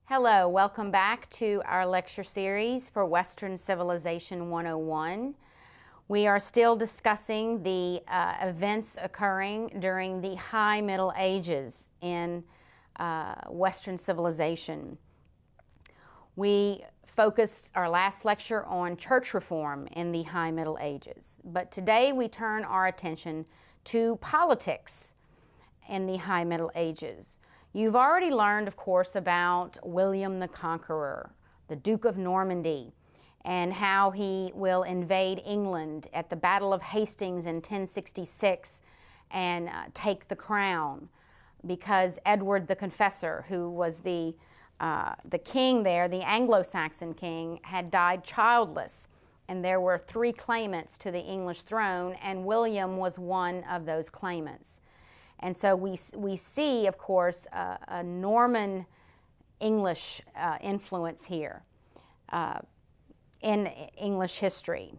Hello, welcome back to our lecture series for Western Civilization 101. We are still discussing the events occurring during the High Middle Ages in Western civilization. We focused our last lecture on church reform in the High Middle Ages, but today we turn our attention to politics in the High Middle Ages. You've already learned, of course, about William the Conqueror, the Duke of Normandy, and how he will invade England at the Battle of Hastings in 1066 and take the crown, because Edward the Confessor, who was the king there, the Anglo-Saxon king, had died childless, and there were 3 claimants to the English throne, and William was one of those claimants. And so we see, of course, a Norman English influence here in English history.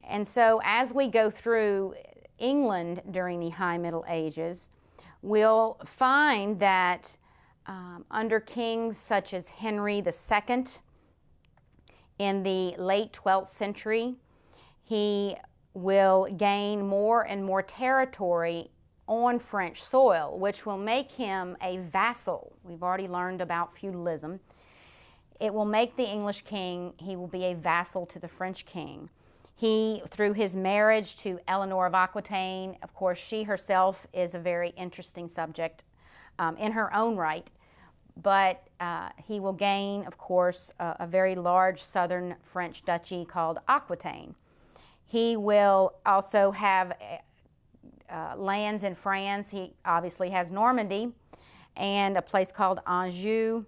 And so as we go through England during the High Middle Ages, we'll find that under kings such as Henry II in the late 12th century, he will gain more and more territory on French soil, which will make him a vassal. We've already learned about feudalism. It will make the English king, he will be a vassal to the French king. He, through his marriage to Eleanor of Aquitaine, of course, she herself is a very interesting subject in her own right, but he will gain, of course, a very large southern French duchy called Aquitaine. He will also have lands in France. He obviously has Normandy and a place called Anjou.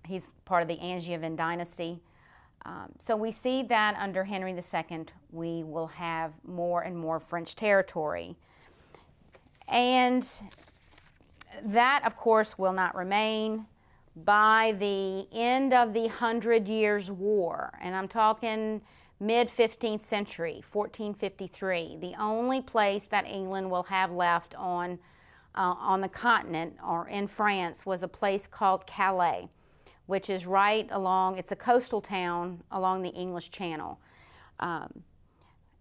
He's part of the Angevin dynasty. So we see that under Henry II, we will have more and more French territory. And that, of course, will not remain. By the end of the 100 Years' War, and I'm talking mid-15th century, 1453, the only place that England will have left on the continent or in France was a place called Calais, which is right along, it's a coastal town along the English Channel.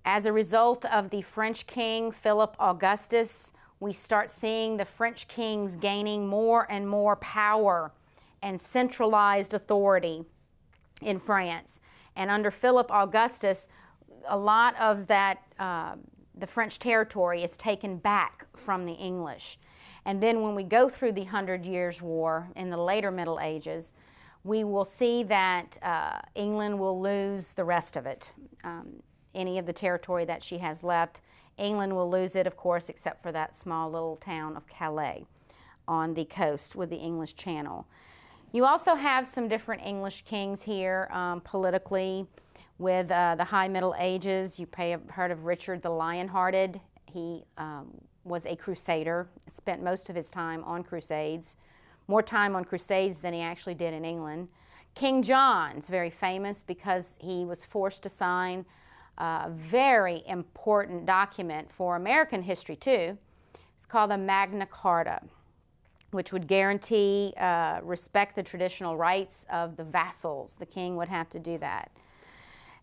As a result of the French king, Philip Augustus, we start seeing the French kings gaining more and more power and centralized authority in France. And under Philip Augustus, a lot of that, the French territory is taken back from the English. And then when we go through the 100 Years' War in the later Middle Ages, we will see that England will lose the rest of it. Any of the territory that she has left, England will lose it, of course, except for that small little town of Calais on the coast with the English Channel. You also have some different English kings here politically with the High Middle Ages. You may have heard of Richard the Lionhearted. He was a crusader, spent most of his time on crusades, more time on crusades than he actually did in England. King John's very famous because he was forced to sign a very important document for American history too. It's called the Magna Carta, which would guarantee respect the traditional rights of the vassals. The king would have to do that.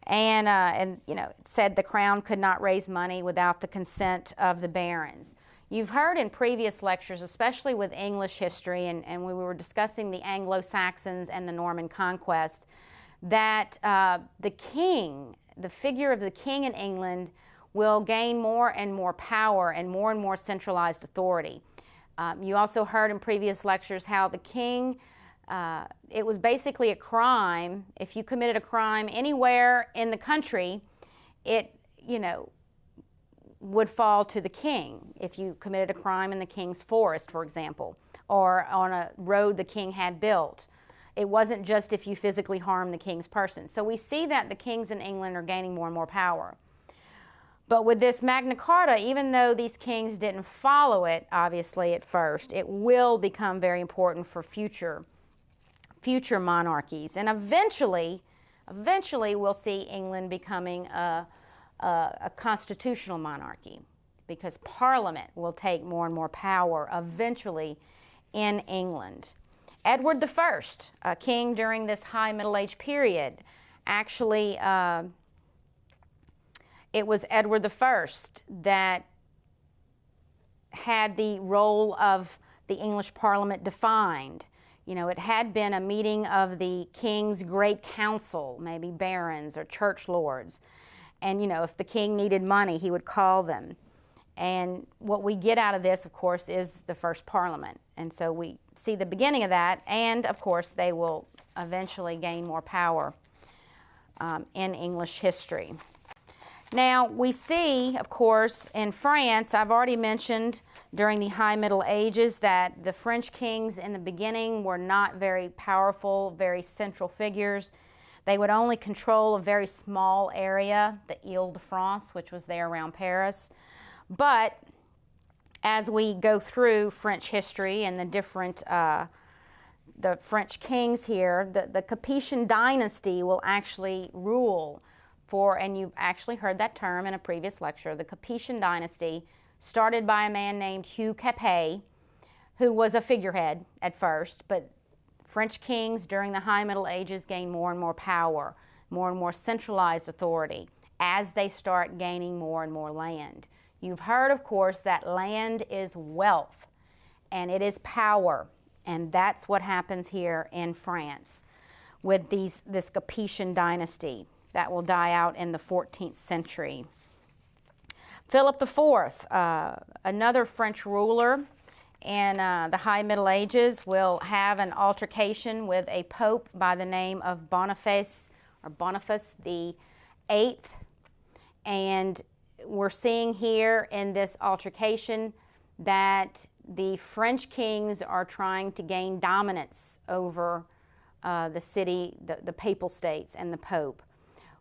And you know, it said the crown could not raise money without the consent of the barons. You've heard in previous lectures, especially with English history, and when we were discussing the Anglo-Saxons and the Norman conquest, that the king, the figure of the king in England, will gain more and more power and more centralized authority. You also heard in previous lectures how the king, it was basically a crime. If you committed a crime anywhere in the country, it, you know, would fall to the king. If you committed a crime in the king's forest, for example, or on a road the king had built. It wasn't just if you physically harmed the king's person. So we see that the kings in England are gaining more and more power. But with this Magna Carta, even though these kings didn't follow it, obviously, at first, it will become very important for future monarchies. And eventually we'll see England becoming a constitutional monarchy, because Parliament will take more and more power eventually in England. Edward I, a king during this High Middle Age period, actually it was Edward I that had the role of the English Parliament defined. You know, it had been a meeting of the King's Great Council, maybe barons or church lords. And, you know, if the king needed money, he would call them. And what we get out of this, of course, is the first Parliament. And so we see the beginning of that, and, of course, they will eventually gain more power in English history. Now, we see, of course, in France, I've already mentioned during the High Middle Ages that the French kings in the beginning were not very powerful, very central figures. They would only control a very small area, the Ile-de-France, which was there around Paris. But as we go through French history and the different the French kings here, the Capetian dynasty will actually rule for, and you've actually heard that term in a previous lecture, the Capetian dynasty, started by a man named Hugh Capet, who was a figurehead at first, but French kings during the High Middle Ages gain more and more power, more and more centralized authority as they start gaining more and more land. You've heard, of course, that land is wealth and it is power, and that's what happens here in France with this Capetian dynasty that will die out in the 14th century. Philip IV, another French ruler in the High Middle Ages, will have an altercation with a pope by the name of Boniface the Eighth, and we're seeing here in this altercation that the French kings are trying to gain dominance over the city, the papal states, and the Pope.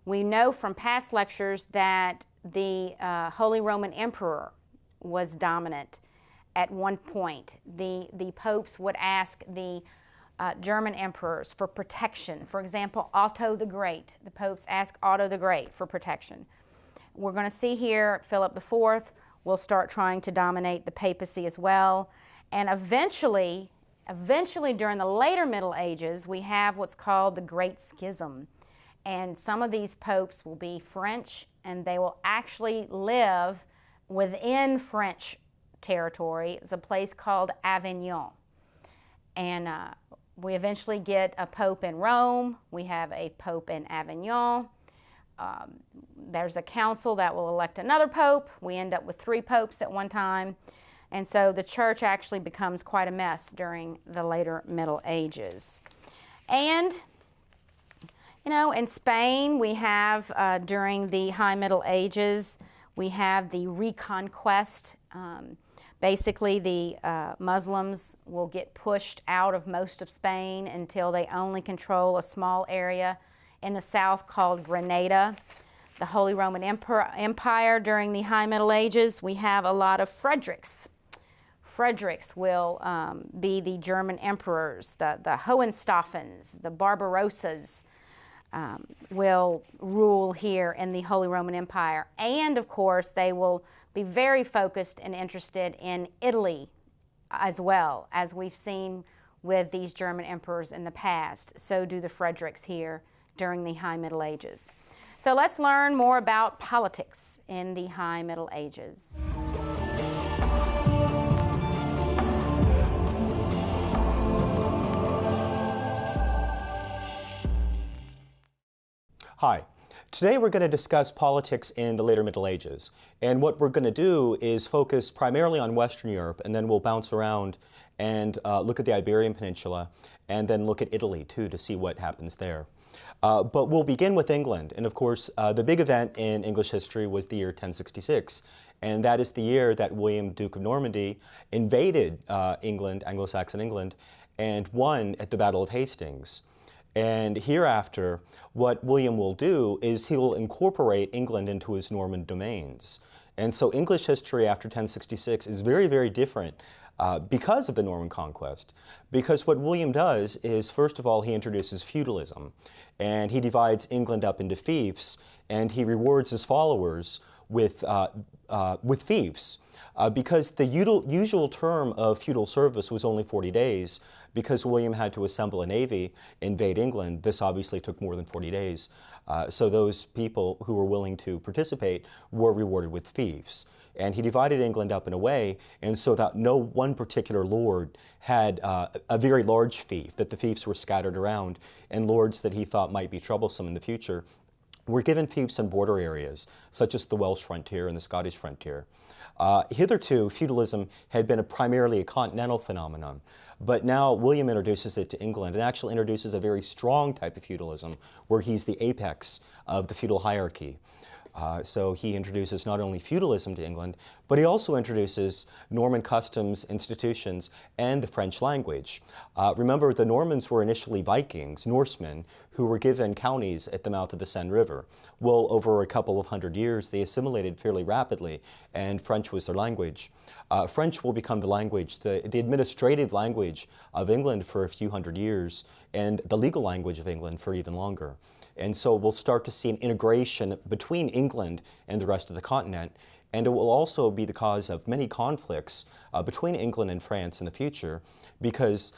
We know from past lectures that the Holy Roman Emperor was dominant at one point. The popes would ask the German emperors for protection. For example, Otto the Great. The popes ask Otto the Great for protection. We're going to see here Philip IV will start trying to dominate the papacy as well. And eventually during the later Middle Ages, we have what's called the Great Schism. And some of these popes will be French, and they will actually live within French territory. It's a place called Avignon. And we eventually get a pope in Rome. We have a pope in Avignon. There's a council that will elect another pope. We end up with 3 popes at one time. And so the church actually becomes quite a mess during the later Middle Ages. And you know, in Spain, we have, during the High Middle Ages, we have the Reconquest. Basically, the Muslims will get pushed out of most of Spain until they only control a small area in the south called Granada. The Holy Roman Empire during the High Middle Ages, we have a lot of Frederiks. Frederiks will be the German emperors, the Hohenstaufens, the Barbarossas, will rule here in the Holy Roman Empire. And of course, they will be very focused and interested in Italy as well, as we've seen with these German emperors in the past. So do the Frederiks here during the High Middle Ages. So let's learn more about politics in the High Middle Ages. Hi. Today we're going to discuss politics in the later Middle Ages. And what we're going to do is focus primarily on Western Europe, and then we'll bounce around and look at the Iberian Peninsula, and then look at Italy too to see what happens there. But we'll begin with England. And of course, the big event in English history was the year 1066. And that is the year that William, Duke of Normandy, invaded England, Anglo-Saxon England, and won at the Battle of Hastings. And hereafter, what William will do is he will incorporate England into his Norman domains. And so English history after 1066 is very, very different because of the Norman conquest. Because what William does is, first of all, he introduces feudalism. And he divides England up into fiefs, and he rewards his followers with fiefs. Because the usual term of feudal service was only 40 days, because William had to assemble a navy, invade England, this obviously took more than 40 days. So those people who were willing to participate were rewarded with fiefs. And he divided England up in a way, and so that no one particular lord had a very large fief, that the fiefs were scattered around, and lords that he thought might be troublesome in the future were given fiefs in border areas, such as the Welsh frontier and the Scottish frontier. Hitherto, feudalism had been primarily a continental phenomenon, but now William introduces it to England and actually introduces a very strong type of feudalism where he's the apex of the feudal hierarchy. So he introduces not only feudalism to England, but he also introduces Norman customs, institutions, and the French language. Remember, the Normans were initially Vikings, Norsemen, who were given counties at the mouth of the Seine River. Well, over a couple of hundred years, they assimilated fairly rapidly, and French was their language. French will become the language, the administrative language of England for a few hundred years, and the legal language of England for even longer. And so we'll start to see an integration between England and the rest of the continent, and it will also be the cause of many conflicts between England and France in the future, because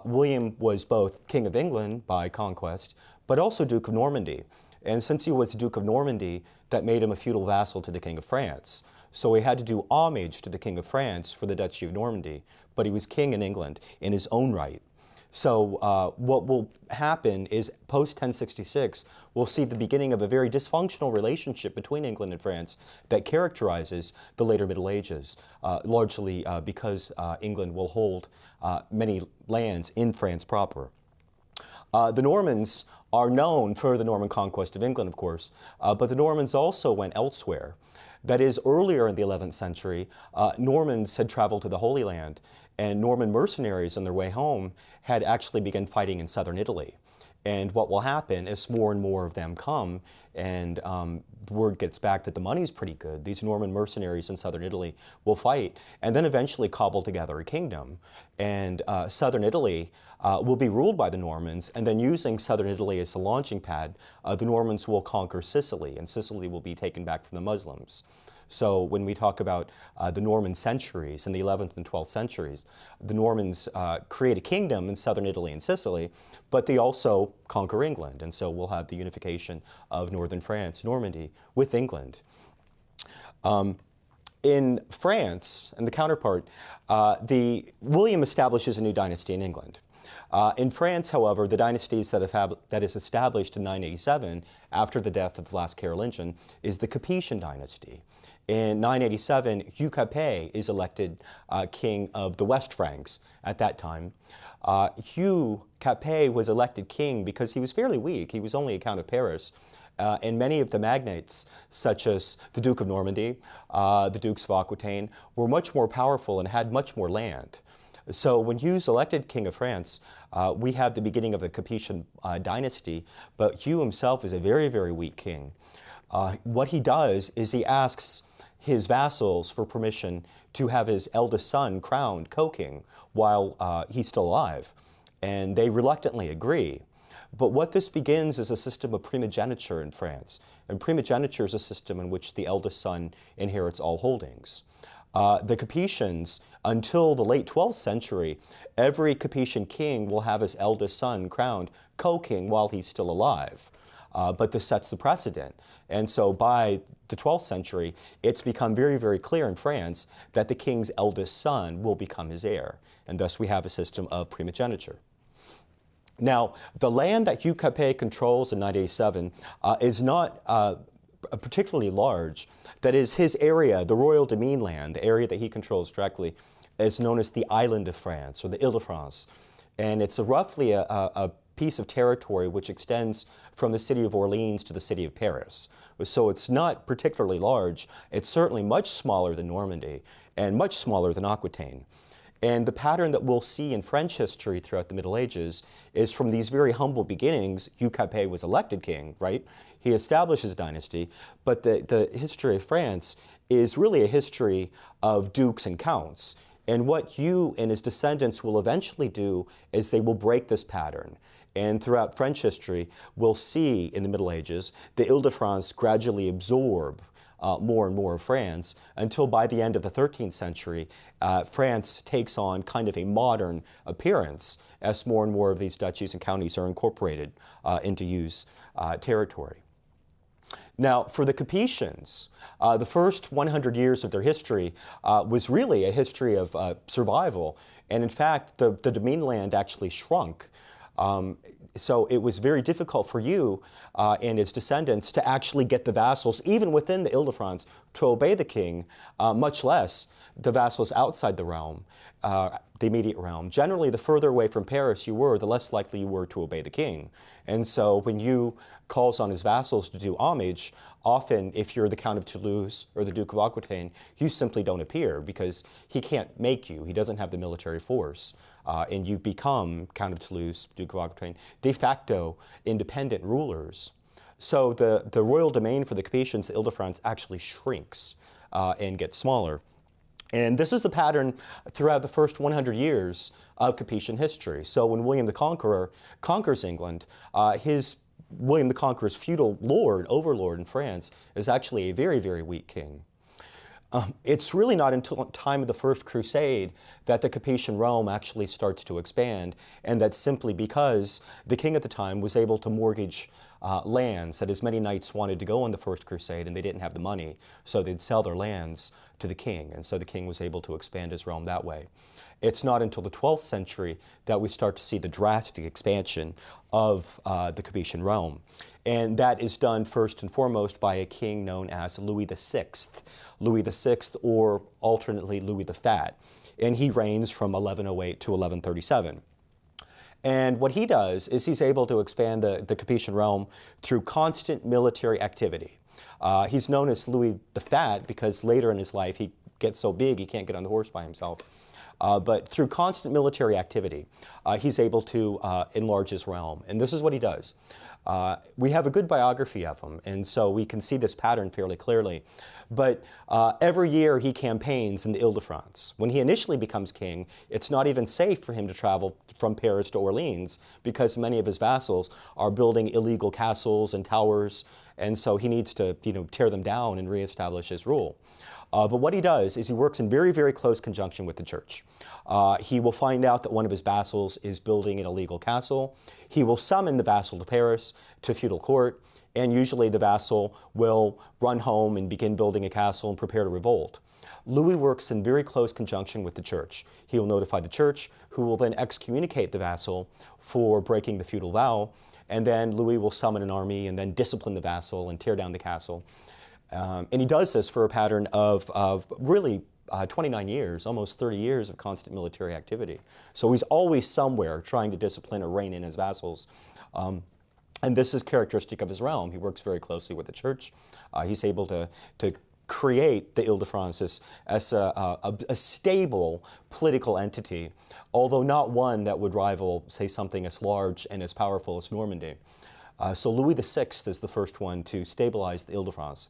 William was both King of England by conquest, but also Duke of Normandy. And since he was Duke of Normandy, that made him a feudal vassal to the King of France. So he had to do homage to the King of France for the Duchy of Normandy, but he was king in England in his own right. So what will happen is post-1066, we'll see the beginning of a very dysfunctional relationship between England and France that characterizes the later Middle Ages, largely because England will hold many lands in France proper. The Normans are known for the Norman conquest of England, of course, but the Normans also went elsewhere. That is, earlier in the 11th century, Normans had traveled to the Holy Land, and Norman mercenaries on their way home had actually begun fighting in southern Italy. And what will happen as more and more of them come, and the word gets back that the money's pretty good, these Norman mercenaries in southern Italy will fight, and then eventually cobble together a kingdom. And southern Italy will be ruled by the Normans, and then using southern Italy as the launching pad, the Normans will conquer Sicily, and Sicily will be taken back from the Muslims. So when we talk about the Norman centuries in the 11th and 12th centuries, the Normans create a kingdom in southern Italy and Sicily, but they also conquer England. And so we'll have the unification of northern France, Normandy, with England. In France, and the counterpart, William establishes a new dynasty in England. In France, however, the dynasties that is established in 987, after the death of the last Carolingian, is the Capetian dynasty. In 987, Hugh Capet is elected king of the West Franks at that time. Hugh Capet was elected king because he was fairly weak. He was only a count of Paris. And many of the magnates, such as the Duke of Normandy, the Dukes of Aquitaine, were much more powerful and had much more land. So when Hugh's elected king of France, we have the beginning of the Capetian dynasty, but Hugh himself is a very, very weak king. What he does is he asks his vassals for permission to have his eldest son crowned co-king while he's still alive, and they reluctantly agree. But what this begins is a system of primogeniture in France, and primogeniture is a system in which the eldest son inherits all holdings. The Capetians, until the late 12th century, every Capetian king will have his eldest son crowned co-king while he's still alive. But this sets the precedent. And so by the 12th century, it's become very, very clear in France that the king's eldest son will become his heir. And thus we have a system of primogeniture. Now, the land that Hugh Capet controls in 987 is not particularly large. That is, his area, the Royal Demesne land, the area that he controls directly, is known as the Island of France, or the Ile-de-France. And it's roughly a piece of territory which extends from the city of Orleans to the city of Paris. So it's not particularly large. It's certainly much smaller than Normandy and much smaller than Aquitaine. And the pattern that we'll see in French history throughout the Middle Ages is from these very humble beginnings. Hugh Capet was elected king, right? He establishes a dynasty, but the history of France is really a history of dukes and counts. And what Hugh and his descendants will eventually do is they will break this pattern. And throughout French history, we'll see in the Middle Ages the Ile-de-France gradually absorb more and more of France, until by the end of the 13th century, France takes on kind of a modern appearance as more and more of these duchies and counties are incorporated into use territory. Now, for the Capetians, the first 100 years of their history was really a history of survival. And in fact, the domain land actually shrunk. So it was very difficult for you and his descendants to actually get the vassals, even within the Ile-de-France, to obey the king, much less the vassals outside the realm, the immediate realm. Generally, the further away from Paris you were, the less likely you were to obey the king. And so when you calls on his vassals to do homage, often if you're the Count of Toulouse or the Duke of Aquitaine, you simply don't appear because he can't make you. He doesn't have the military force. And you become Count of Toulouse, Duke of Aquitaine, de facto independent rulers. So the royal domain for the Capetians, the Ile-de-France, actually shrinks and gets smaller. And this is the pattern throughout the first 100 years of Capetian history. So when William the Conqueror conquers England, William the Conqueror's feudal overlord in France, is actually a very, very weak king. It's really not until the time of the First Crusade that the Capetian realm actually starts to expand, and that's simply because the king at the time was able to mortgage lands that as many knights wanted to go on the First Crusade, and they didn't have the money, so they'd sell their lands to the king, and so the king was able to expand his realm that way. It's not until the 12th century that we start to see the drastic expansion of the Capetian realm. And that is done first and foremost by a king known as Louis VI. Louis VI, or alternately Louis the Fat. And he reigns from 1108 to 1137. And what he does is he's able to expand the Capetian realm through constant military activity. He's known as Louis the Fat because later in his life he gets so big he can't get on the horse by himself. But through constant military activity, he's able to enlarge his realm. And this is what he does. We have a good biography of him, and so we can see this pattern fairly clearly. But every year he campaigns in the Ile-de-France. When he initially becomes king, it's not even safe for him to travel from Paris to Orleans because many of his vassals are building illegal castles and towers, and so he needs to, tear them down and reestablish his rule. But what he does is he works in very, very close conjunction with the church. He will find out that one of his vassals is building an illegal castle. He will summon the vassal to Paris, to feudal court, and usually the vassal will run home and begin building a castle and prepare to revolt. Louis works in very close conjunction with the church. He will notify the church, who will then excommunicate the vassal for breaking the feudal vow, and then Louis will summon an army and then discipline the vassal and tear down the castle. And he does this for a pattern of really 29 years, almost 30 years of constant military activity. So he's always somewhere trying to discipline or rein in his vassals. And this is characteristic of his realm. He works very closely with the church. He's able to create the Ile-de-France as a stable political entity, although not one that would rival, say, something as large and as powerful as Normandy. So Louis VI is the first one to stabilize the Ile-de-France.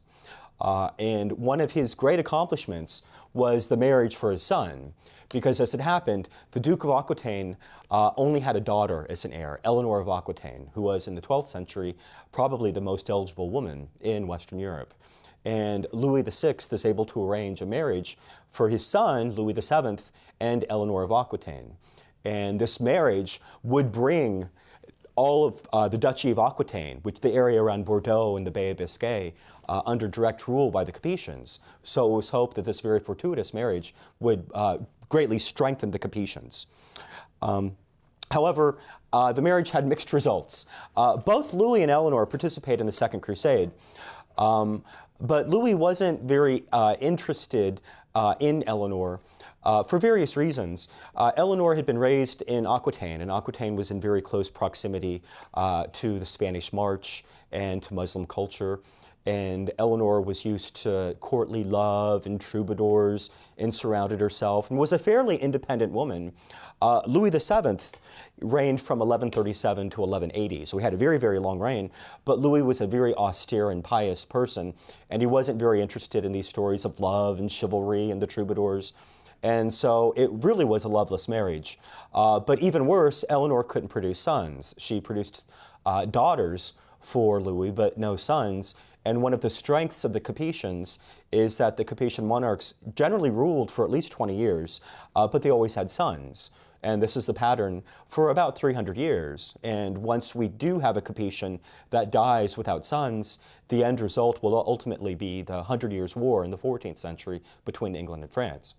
And one of his great accomplishments was the marriage for his son, because as it happened, the Duke of Aquitaine only had a daughter as an heir, Eleanor of Aquitaine, who was in the 12th century probably the most eligible woman in Western Europe. And Louis VI is able to arrange a marriage for his son, Louis VII, and Eleanor of Aquitaine. And this marriage would bring all of the Duchy of Aquitaine, which the area around Bordeaux and the Bay of Biscay, under direct rule by the Capetians. So it was hoped that this very fortuitous marriage would greatly strengthen the Capetians. However, the marriage had mixed results. Both Louis and Eleanor participated in the Second Crusade, but Louis wasn't very interested in Eleanor for various reasons. Eleanor had been raised in Aquitaine, and Aquitaine was in very close proximity to the Spanish March and to Muslim culture. And Eleanor was used to courtly love and troubadours and surrounded herself and was a fairly independent woman. Louis VII reigned from 1137 to 1180, so he had a very, very long reign, but Louis was a very austere and pious person, and he wasn't very interested in these stories of love and chivalry and the troubadours. And so it really was a loveless marriage. But even worse, Eleanor couldn't produce sons. She produced daughters for Louis, but no sons. And one of the strengths of the Capetians is that the Capetian monarchs generally ruled for at least 20 years, but they always had sons. And this is the pattern for about 300 years. And once we do have a Capetian that dies without sons, the end result will ultimately be the 100 Years' War in the 14th century between England and France.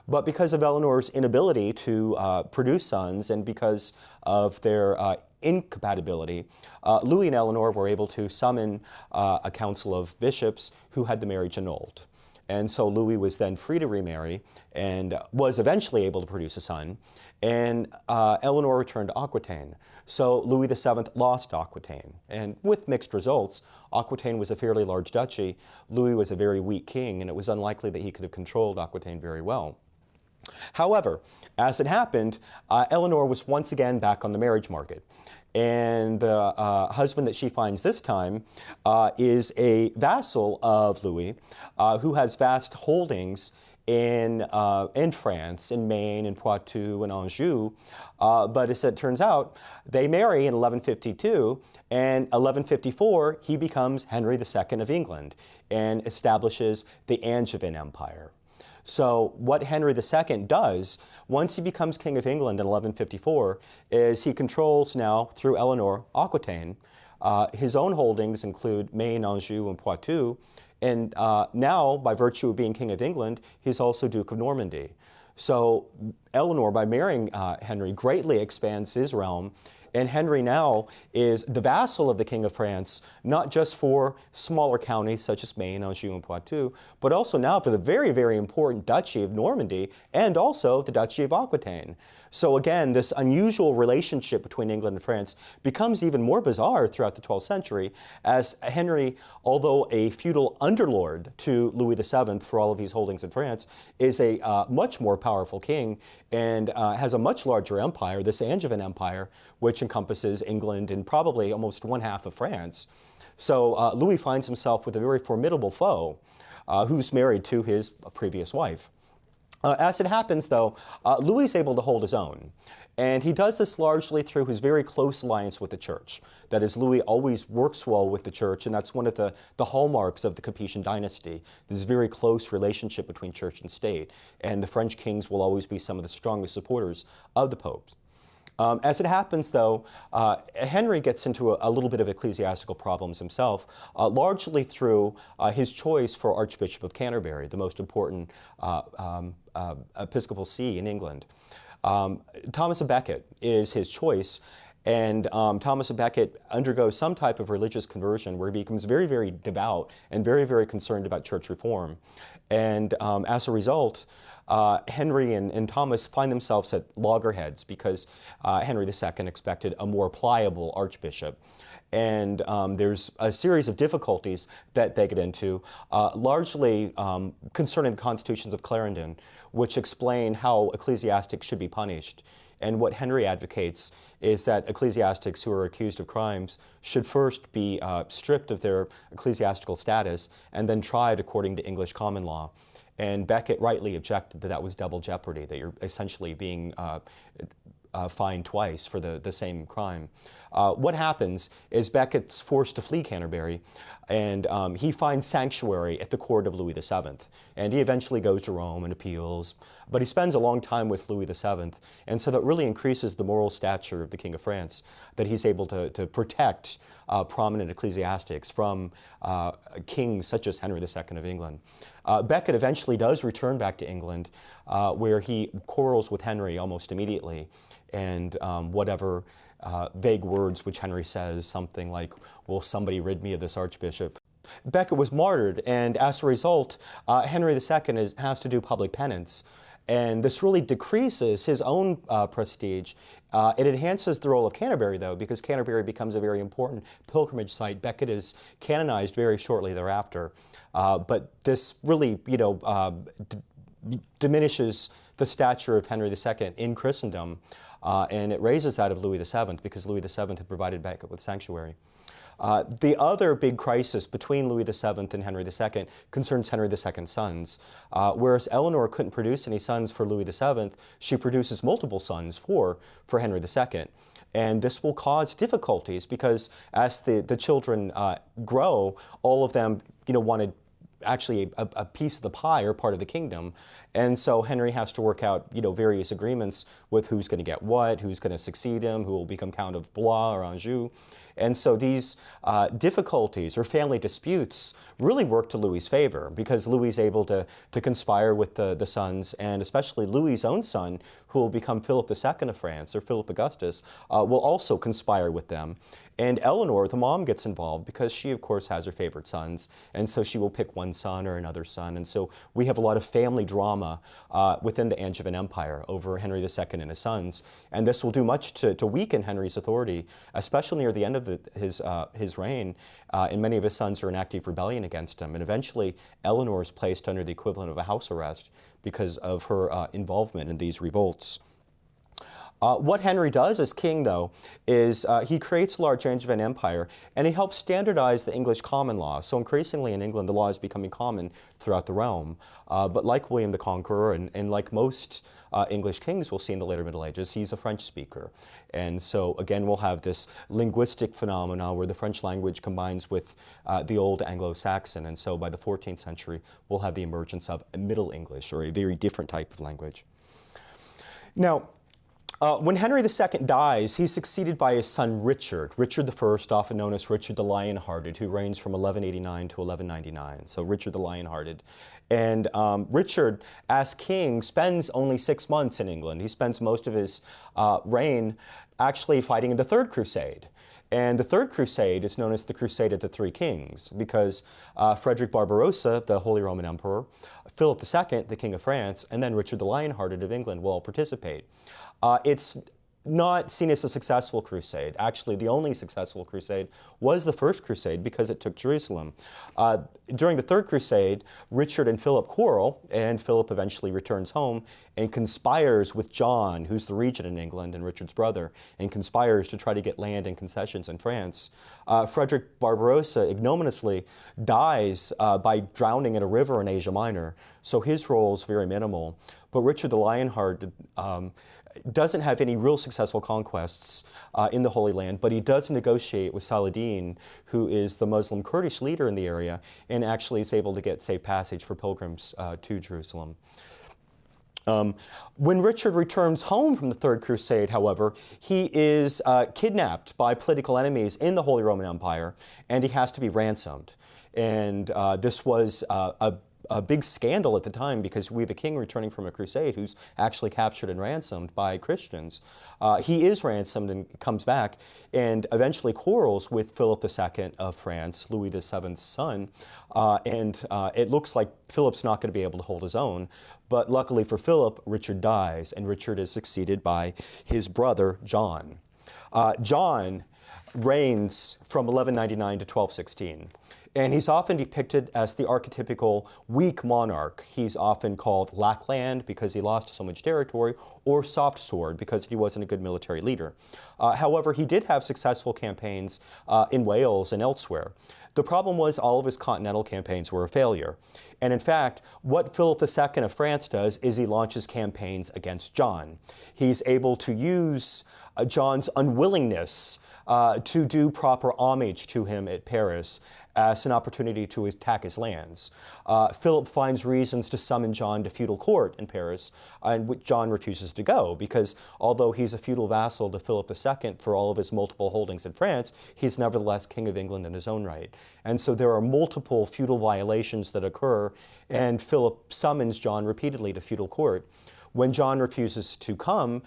But because of Eleanor's inability to produce sons and because of their incompatibility, Louis and Eleanor were able to summon a council of bishops who had the marriage annulled. And so Louis was then free to remarry and was eventually able to produce a son. And Eleanor returned to Aquitaine. So Louis VII lost Aquitaine. And with mixed results, Aquitaine was a fairly large duchy. Louis was a very weak king, and it was unlikely that he could have controlled Aquitaine very well. However, as it happened, Eleanor was once again back on the marriage market. And the husband that she finds this time is a vassal of Louis who has vast holdings in France, in Maine, in Poitou, and Anjou. But as it turns out, they marry in 1152, and 1154 he becomes Henry II of England and establishes the Angevin Empire. So what Henry II does, once he becomes King of England in 1154, is he controls now, through Eleanor, Aquitaine. His own holdings include Maine, Anjou, and Poitou. And now, by virtue of being King of England, he's also Duke of Normandy. So Eleanor, by marrying Henry, greatly expands his realm. And Henry now is the vassal of the King of France, not just for smaller counties such as Maine, Anjou, and Poitou, but also now for the very, very important Duchy of Normandy and also the Duchy of Aquitaine. So again, this unusual relationship between England and France becomes even more bizarre throughout the 12th century as Henry, although a feudal underlord to Louis VII for all of these holdings in France, is a much more powerful king and has a much larger empire, this Angevin Empire, which encompasses England and probably almost one half of France. So Louis finds himself with a very formidable foe who's married to his previous wife. As it happens, though, Louis is able to hold his own. And he does this largely through his very close alliance with the church. That is, Louis always works well with the church, and that's one of the hallmarks of the Capetian dynasty, this very close relationship between church and state. And the French kings will always be some of the strongest supporters of the popes. As it happens, though, Henry gets into a little bit of ecclesiastical problems himself, largely through his choice for Archbishop of Canterbury, the most important episcopal see in England. Thomas of Becket is his choice, and Thomas of Becket undergoes some type of religious conversion where he becomes very, very devout and very, very concerned about church reform. And as a result, Henry and Thomas find themselves at loggerheads because Henry II expected a more pliable archbishop. And there's a series of difficulties that they get into, largely concerning the constitutions of Clarendon, which explain how ecclesiastics should be punished. And what Henry advocates is that ecclesiastics who are accused of crimes should first be stripped of their ecclesiastical status and then tried according to English common law. And Becket rightly objected that that was double jeopardy, that you're essentially being fined twice for the same crime. What happens is Becket's forced to flee Canterbury, and he finds sanctuary at the court of Louis VII. And he eventually goes to Rome and appeals, but he spends a long time with Louis VII, and so that really increases the moral stature of the King of France, that he's able to protect prominent ecclesiastics from kings such as Henry II of England. Becket eventually does return back to England, where he quarrels with Henry almost immediately, and whatever vague words which Henry says, something like, "Will somebody rid me of this archbishop?" Becket was martyred, and as a result, Henry II has to do public penance. And this really decreases his own prestige. It enhances the role of Canterbury, though, because Canterbury becomes a very important pilgrimage site. Becket is canonized very shortly thereafter. But this really, diminishes the stature of Henry II in Christendom. and it raises that of Louis VII because Louis VII had provided backup with sanctuary. The other big crisis between Louis VII and Henry II concerns Henry II's sons. Whereas Eleanor couldn't produce any sons for Louis VII, she produces multiple sons for Henry II. And this will cause difficulties because as the children grow, all of them wanted actually a piece of the pie or part of the kingdom. And so Henry has to work out, various agreements with who's going to get what, who's going to succeed him, who will become Count of Blois or Anjou. And so these difficulties or family disputes really work to Louis's favor because Louis is able to conspire with the sons, and especially Louis's own son, who will become Philip II of France, or Philip Augustus, will also conspire with them. And Eleanor, the mom, gets involved because she, of course, has her favorite sons, and so she will pick one son or another son. And so we have a lot of family drama within the Angevin Empire over Henry II and his sons. And this will do much to weaken Henry's authority, especially near the end of his reign. And many of his sons are in active rebellion against him. And eventually, Eleanor is placed under the equivalent of a house arrest because of her involvement in these revolts. What Henry does as king, though, is he creates a large Angevin empire, and he helps standardize the English common law. So increasingly in England, the law is becoming common throughout the realm. But like William the Conqueror, and like most English kings we'll see in the later Middle Ages, he's a French speaker. And so, again, we'll have this linguistic phenomena where the French language combines with the old Anglo-Saxon. And so by the 14th century, we'll have the emergence of Middle English, or a very different type of language. Now, when Henry II dies, he's succeeded by his son Richard I, often known as Richard the Lionhearted, who reigns from 1189 to 1199. So Richard the Lionhearted. And Richard, as king, spends only 6 months in England. He spends most of his reign actually fighting in the Third Crusade. And the Third Crusade is known as the Crusade of the Three Kings because Frederick Barbarossa, the Holy Roman Emperor, Philip II, the King of France, and then Richard the Lionhearted of England will all participate. It's not seen as a successful crusade. Actually, the only successful crusade was the First Crusade because it took Jerusalem. During the Third Crusade, Richard and Philip quarrel, and Philip eventually returns home and conspires with John, who's the regent in England and Richard's brother, and conspires to try to get land and concessions in France. Frederick Barbarossa ignominiously dies by drowning in a river in Asia Minor, so his role is very minimal. But Richard the Lionhearted doesn't have any real successful conquests in the Holy Land, but he does negotiate with Saladin, who is the Muslim Kurdish leader in the area, and actually is able to get safe passage for pilgrims to Jerusalem. When Richard returns home from the Third Crusade, however, he is kidnapped by political enemies in the Holy Roman Empire, and he has to be ransomed. And this was a big scandal at the time because we have a king returning from a crusade who's actually captured and ransomed by Christians. He is ransomed and comes back and eventually quarrels with Philip II of France, Louis VII's son, and it looks like Philip's not going to be able to hold his own. But luckily for Philip, Richard dies, and Richard is succeeded by his brother, John. John reigns from 1199 to 1216. And he's often depicted as the archetypical weak monarch. He's often called Lackland because he lost so much territory, or Soft Sword because he wasn't a good military leader. However, he did have successful campaigns in Wales and elsewhere. The problem was all of his continental campaigns were a failure. And in fact, what Philip II of France does is he launches campaigns against John. He's able to use John's unwillingness to do proper homage to him at Paris as an opportunity to attack his lands. Philip finds reasons to summon John to feudal court in Paris, and John refuses to go because although he's a feudal vassal to Philip II for all of his multiple holdings in France, he's nevertheless King of England in his own right. And so there are multiple feudal violations that occur, and Philip summons John repeatedly to feudal court. When John refuses to come,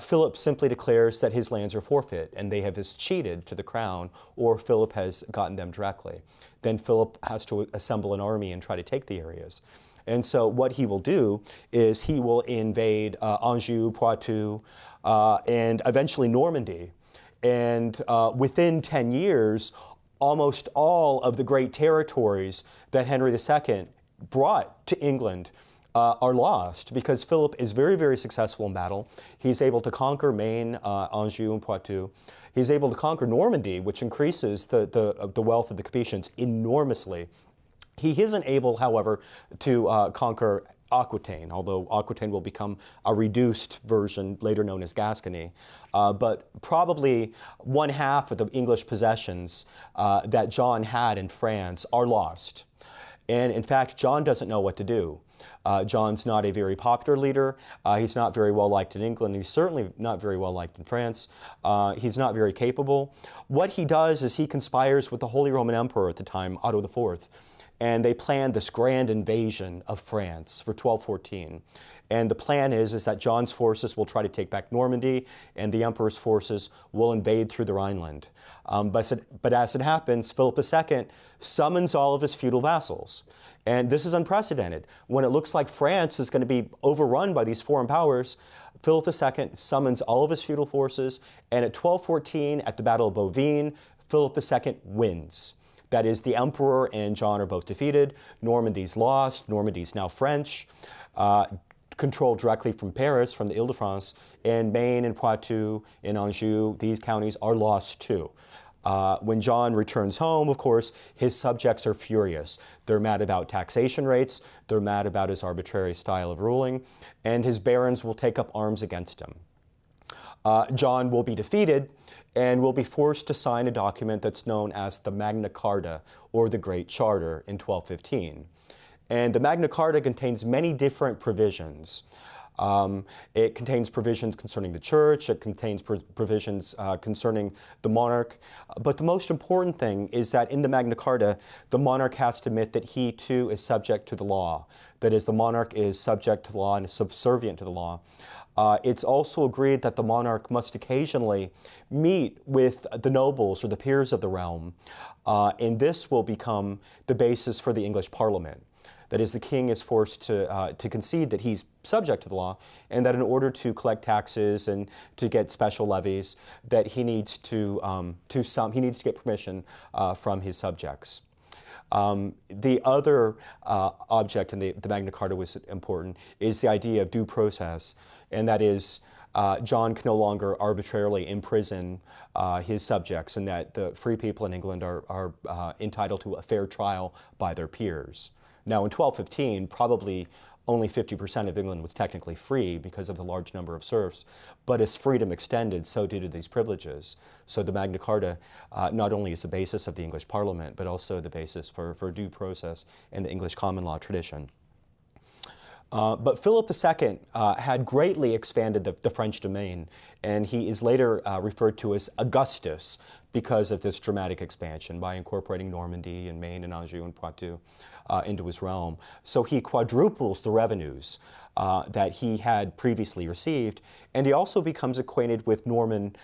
Philip simply declares that his lands are forfeit and they have cheated to the crown, or Philip has gotten them directly. Then Philip has to assemble an army and try to take the areas. And so what he will do is he will invade Anjou, Poitou, and eventually Normandy. And within 10 years, almost all of the great territories that Henry II brought to England are lost because Philip is very, very successful in battle. He's able to conquer Maine, Anjou, and Poitou. He's able to conquer Normandy, which increases the wealth of the Capetians enormously. He isn't able, however, to conquer Aquitaine, although Aquitaine will become a reduced version, later known as Gascony. But probably one half of the English possessions that John had in France are lost. And in fact, John doesn't know what to do. John's not a very popular leader. He's not very well liked in England. He's certainly not very well liked in France. He's not very capable. What he does is he conspires with the Holy Roman Emperor at the time, Otto IV, and they plan this grand invasion of France for 1214. And the plan is that John's forces will try to take back Normandy, and the Emperor's forces will invade through the Rhineland. But as it happens, Philip II summons all of his feudal vassals. And this is unprecedented. When it looks like France is going to be overrun by these foreign powers, Philip II summons all of his feudal forces, and at 1214, at the Battle of Bouvines, Philip II wins. That is, the Emperor and John are both defeated. Normandy's lost. Normandy's now French, controlled directly from Paris, from the Ile-de-France. And Maine and Poitou and Anjou, these counties are lost too. When John returns home, of course, his subjects are furious. They're mad about taxation rates. They're mad about his arbitrary style of ruling. And his barons will take up arms against him. John will be defeated and will be forced to sign a document that's known as the Magna Carta, or the Great Charter, in 1215. And the Magna Carta contains many different provisions. It contains provisions concerning the church, it contains provisions concerning the monarch, but the most important thing is that in the Magna Carta, the monarch has to admit that he too is subject to the law. That is, the monarch is subject to the law and is subservient to the law. It's also agreed that the monarch must occasionally meet with the nobles or the peers of the realm, and this will become the basis for the English Parliament. That is, the king is forced to concede that he's subject to the law, and that in order to collect taxes and to get special levies, that he needs to get permission from his subjects. The other object in the Magna Carta was important is the idea of due process, and that is John can no longer arbitrarily imprison his subjects, and that the free people in England are entitled to a fair trial by their peers. Now, in 1215, probably only 50% of England was technically free because of the large number of serfs, but as freedom extended, so did these privileges. So the Magna Carta not only is the basis of the English Parliament, but also the basis for due process in the English common law tradition. But Philip II had greatly expanded the French domain, and he is later referred to as Augustus because of this dramatic expansion by incorporating Normandy and Maine and Anjou and Poitou into his realm. So he quadruples the revenues that he had previously received, and he also becomes acquainted with Norman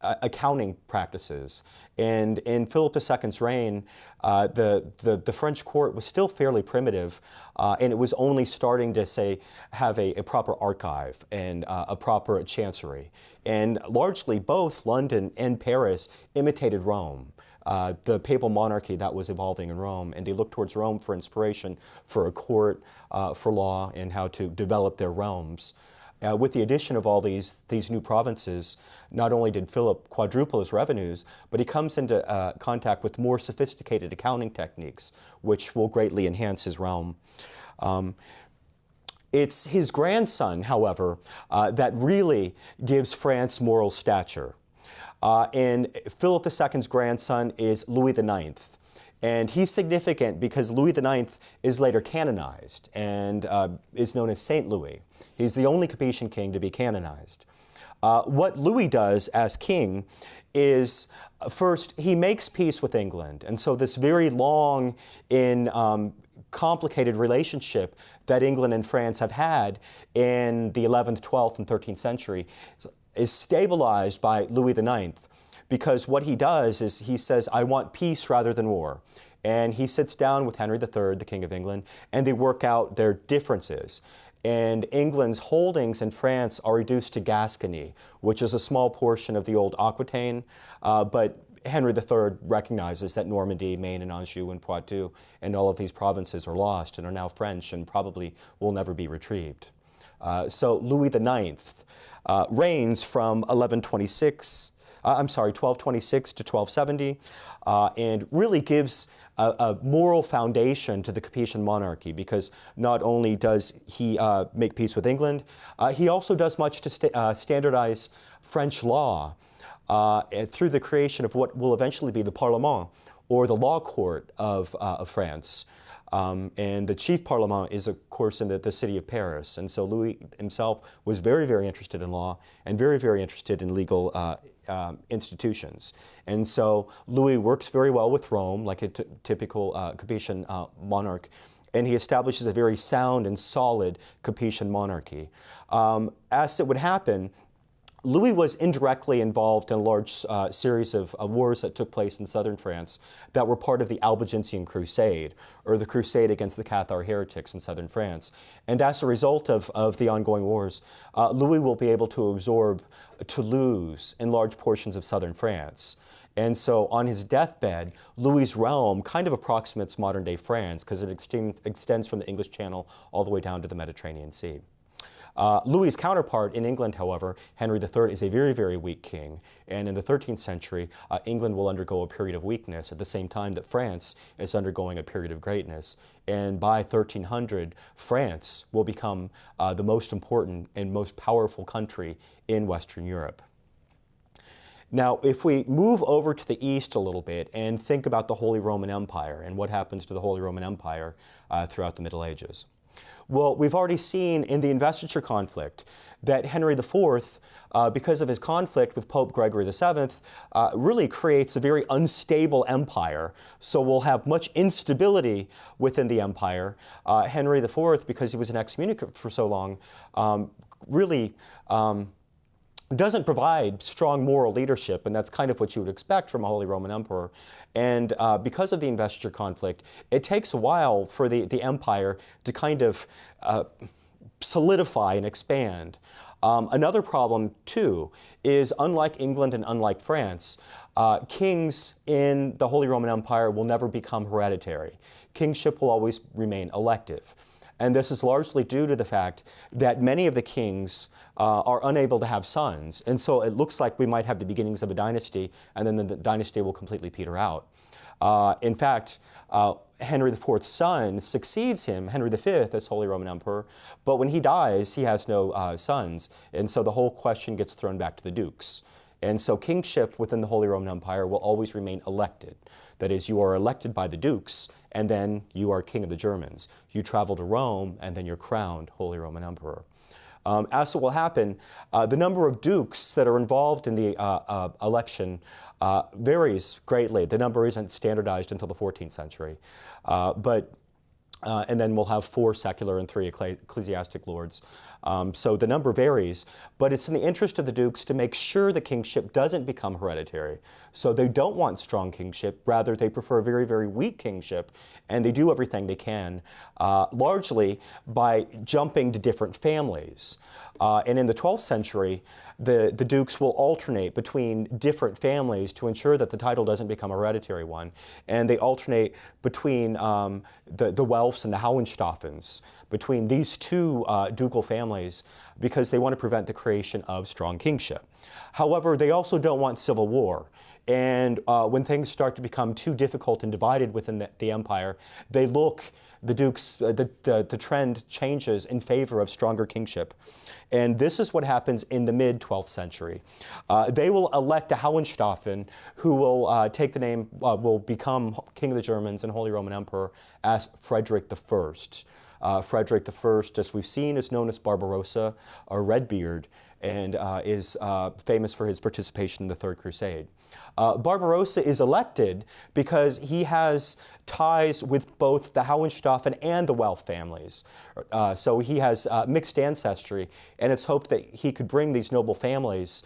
accounting practices. And in Philip II's reign, the French court was still fairly primitive, and it was only starting to, have a proper archive and a proper chancery. And largely both London and Paris imitated Rome, the papal monarchy that was evolving in Rome, and they looked towards Rome for inspiration for a court, for law, and how to develop their realms. With the addition of all these new provinces, not only did Philip quadruple his revenues, but he comes into contact with more sophisticated accounting techniques, which will greatly enhance his realm. It's his grandson, however, that really gives France moral stature. And Philip II's grandson is Louis IX. And he's significant because Louis IX is later canonized and is known as Saint Louis. He's the only Capetian king to be canonized. What Louis does as king is, first, he makes peace with England. And so this very long and complicated relationship that England and France have had in the 11th, 12th, and 13th century is stabilized by Louis IX. Because what he does is he says, I want peace rather than war. And he sits down with Henry III, the King of England, and they work out their differences. And England's holdings in France are reduced to Gascony, which is a small portion of the old Aquitaine. But Henry III recognizes that Normandy, Maine, and Anjou, and Poitou, and all of these provinces are lost and are now French and probably will never be retrieved. So Louis IX reigns from 1226 to 1270, and really gives a moral foundation to the Capetian monarchy, because not only does he make peace with England, he also does much to standardize French law through the creation of what will eventually be the Parlement, or the law court of France. And the chief parliament is, of course, in the city of Paris. And so Louis himself was very, very interested in law and very, very interested in legal institutions. And so Louis works very well with Rome, like a typical Capetian monarch, and he establishes a very sound and solid Capetian monarchy. As it would happen, Louis was indirectly involved in a large series of wars that took place in southern France that were part of the Albigensian Crusade, or the crusade against the Cathar heretics in southern France. And as a result of the ongoing wars, Louis will be able to absorb Toulouse and large portions of southern France. And so on his deathbed, Louis's realm kind of approximates modern-day France, because it extends from the English Channel all the way down to the Mediterranean Sea. Louis's counterpart in England, however, Henry III, is a very, very weak king. And in the 13th century, England will undergo a period of weakness at the same time that France is undergoing a period of greatness. And by 1300, France will become the most important and most powerful country in Western Europe. Now, if we move over to the east a little bit and think about the Holy Roman Empire and what happens to the Holy Roman Empire throughout the Middle Ages. Well, we've already seen in the investiture conflict that Henry IV, because of his conflict with Pope Gregory VII, really creates a very unstable empire. So we'll have much instability within the empire. Henry IV, because he was an excommunicate for so long, really doesn't provide strong moral leadership, and that's kind of what you would expect from a Holy Roman Emperor. And because of the investiture conflict, it takes a while for the empire to kind of solidify and expand. Another problem, too, is unlike England and unlike France, kings in the Holy Roman Empire will never become hereditary. Kingship will always remain elective. And this is largely due to the fact that many of the kings are unable to have sons. And so it looks like we might have the beginnings of a dynasty, and then the dynasty will completely peter out. In fact, Henry IV's son succeeds him, Henry V, as Holy Roman Emperor, but when he dies, he has no sons. And so the whole question gets thrown back to the dukes. And so kingship within the Holy Roman Empire will always remain elected. That is, you are elected by the dukes, and then you are king of the Germans. You travel to Rome, and then you're crowned Holy Roman Emperor. As it will happen, the number of dukes that are involved in the election varies greatly. The number isn't standardized until the 14th century. And then we'll have 4 secular and 3 ecclesiastic lords. So the number varies, but it's in the interest of the dukes to make sure the kingship doesn't become hereditary. So they don't want strong kingship, rather they prefer very, very weak kingship, and they do everything they can, largely by jumping to different families. And in the 12th century, the dukes will alternate between different families to ensure that the title doesn't become a hereditary one. And they alternate between the Welfs and the Hohenstaufens, between these two ducal families, because they want to prevent the creation of strong kingship. However, they also don't want civil war. And when things start to become too difficult and divided within the empire, the dukes, the trend changes in favor of stronger kingship. And this is what happens in the mid-12th century. They will elect a Hohenstaufen who will take the name, will become King of the Germans and Holy Roman Emperor as Frederick I. Frederick I, as we've seen, is known as Barbarossa, or Redbeard, and is famous for his participation in the Third Crusade. Barbarossa is elected because he has ties with both the Hohenstaufen and the Welf families. So he has mixed ancestry, and it's hoped that he could bring these noble families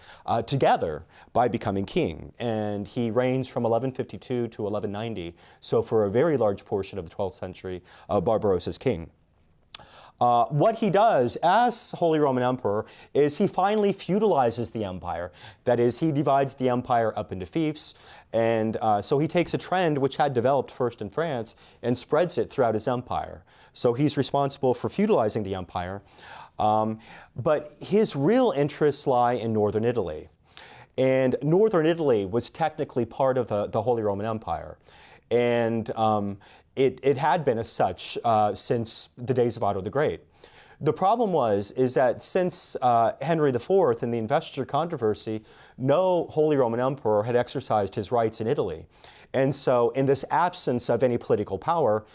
together by becoming king. And he reigns from 1152 to 1190, so for a very large portion of the 12th century, Barbarossa's king. What he does as Holy Roman Emperor is he finally feudalizes the empire. That is, he divides the empire up into fiefs, and so he takes a trend which had developed first in France and spreads it throughout his empire. So he's responsible for feudalizing the empire, but his real interests lie in northern Italy. And northern Italy was technically part of the Holy Roman Empire. And it had been as such since the days of Otto the Great. The problem is that since Henry IV and the investiture controversy, no Holy Roman Emperor had exercised his rights in Italy. And so in this absence of any political power,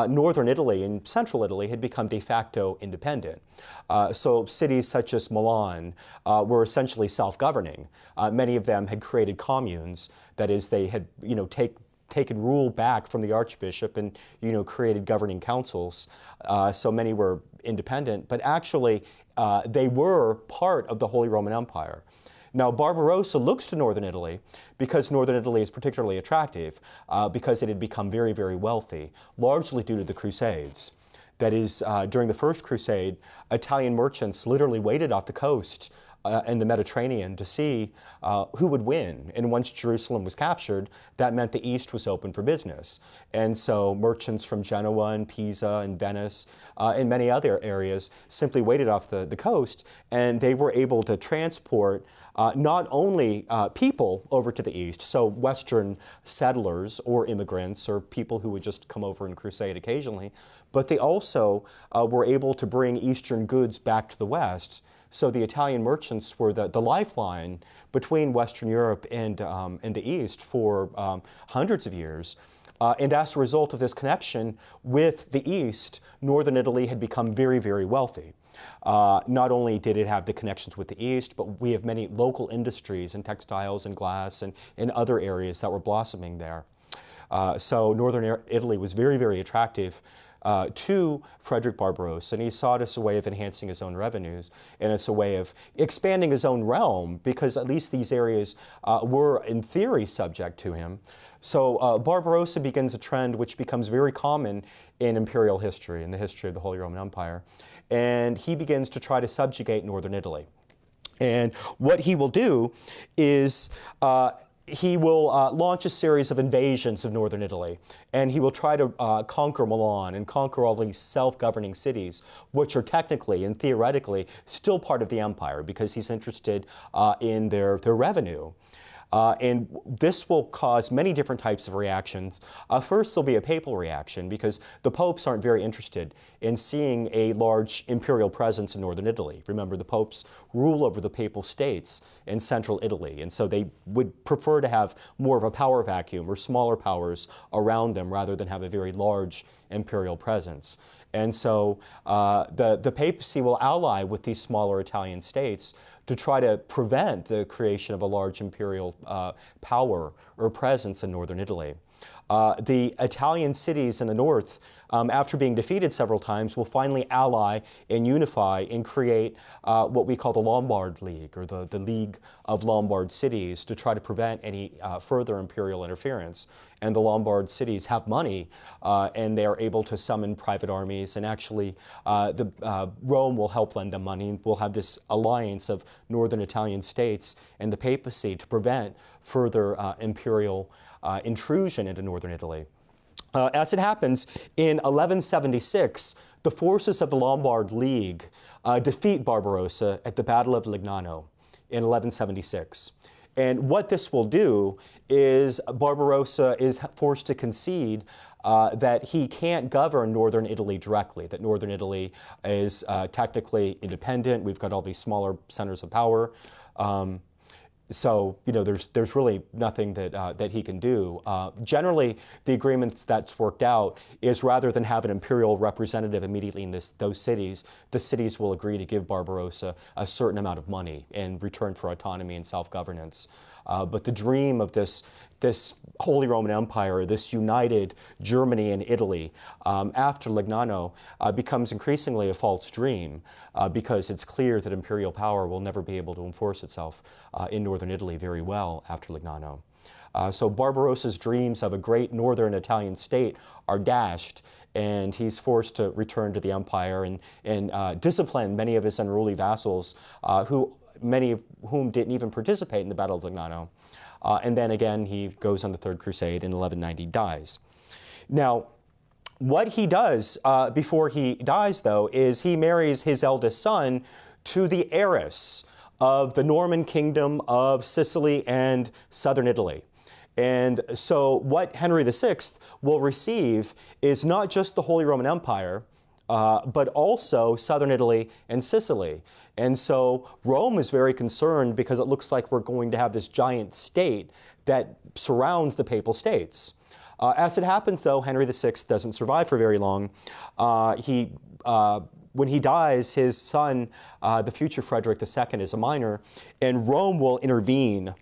northern Italy and central Italy had become de facto independent. So cities such as Milan were essentially self-governing. Many of them had created communes. That is, they had taken rule back from the archbishop and created governing councils. So many were independent, but actually they were part of the Holy Roman Empire. Now, Barbarossa looks to northern Italy because northern Italy is particularly attractive because it had become very, very wealthy, largely due to the Crusades. That is, during the First Crusade, Italian merchants literally waited off the coast in the Mediterranean to see who would win. And once Jerusalem was captured, that meant the East was open for business. And so merchants from Genoa and Pisa and Venice and many other areas simply waited off the coast, and they were able to transport not only people over to the East, so Western settlers or immigrants or people who would just come over and crusade occasionally, but they also were able to bring Eastern goods back to the West. So the Italian merchants were the lifeline between Western Europe and the East for hundreds of years. And as a result of this connection with the East, northern Italy had become very, very wealthy. Not only did it have the connections with the East, but we have many local industries in textiles and glass and in other areas that were blossoming there. So northern Italy was very, very attractive to Frederick Barbarossa, and he saw it as a way of enhancing his own revenues and as a way of expanding his own realm, because at least these areas were, in theory, subject to him. So Barbarossa begins a trend which becomes very common in imperial history, in the history of the Holy Roman Empire, and he begins to try to subjugate northern Italy. And what he will do is he will launch a series of invasions of northern Italy, and he will try to conquer Milan and conquer all these self-governing cities, which are technically and theoretically still part of the empire, because he's interested in their revenue. And this will cause many different types of reactions. First, there'll be a papal reaction, because the popes aren't very interested in seeing a large imperial presence in northern Italy. Remember, the popes rule over the papal states in central Italy, and so they would prefer to have more of a power vacuum or smaller powers around them rather than have a very large imperial presence. And so the papacy will ally with these smaller Italian states to try to prevent the creation of a large imperial power or presence in northern Italy. The Italian cities in the north, after being defeated several times, will finally ally and unify and create what we call the Lombard League, or the League of Lombard Cities, to try to prevent any further imperial interference. And the Lombard cities have money, and they are able to summon private armies, and actually Rome will help lend them money. We'll have this alliance of northern Italian states and the papacy to prevent further imperial intrusion into northern Italy. As it happens, in 1176, the forces of the Lombard League defeat Barbarossa at the Battle of Legnano in 1176. And what this will do is Barbarossa is forced to concede that he can't govern northern Italy directly, that northern Italy is technically independent. We've got all these smaller centers of power. So, there's really nothing that he can do. Generally, the agreement that's worked out is, rather than have an imperial representative immediately in those cities, the cities will agree to give Barbarossa a certain amount of money in return for autonomy and self-governance. But the dream of this Holy Roman Empire, this united Germany and Italy, after Legnano, becomes increasingly a false dream, because it's clear that imperial power will never be able to enforce itself in northern Italy very well after Legnano. So Barbarossa's dreams of a great northern Italian state are dashed, and he's forced to return to the empire and discipline many of his unruly vassals, many of whom didn't even participate in the Battle of Legnano. And then again, he goes on the Third Crusade, in 1190 dies. Now, what he does before he dies, though, is he marries his eldest son to the heiress of the Norman kingdom of Sicily and southern Italy. And so what Henry VI will receive is not just the Holy Roman Empire, but also southern Italy and Sicily. And so Rome is very concerned because it looks like we're going to have this giant state that surrounds the Papal States. As it happens, though, Henry VI doesn't survive for very long. When he dies, his son, the future Frederick II, is a minor, and Rome will intervene.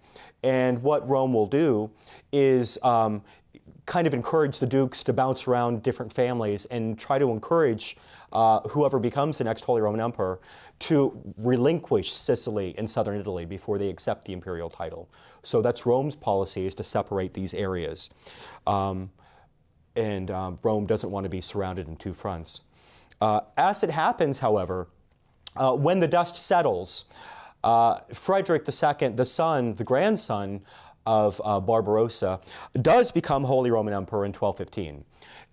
And what Rome will do is kind of encourage the dukes to bounce around different families and try to encourage whoever becomes the next Holy Roman Emperor to relinquish Sicily and southern Italy before they accept the imperial title. So that's Rome's policy, is to separate these areas. Rome doesn't want to be surrounded in two fronts. As it happens, however, when the dust settles, Frederick II, the grandson of Barbarossa, does become Holy Roman Emperor in 1215.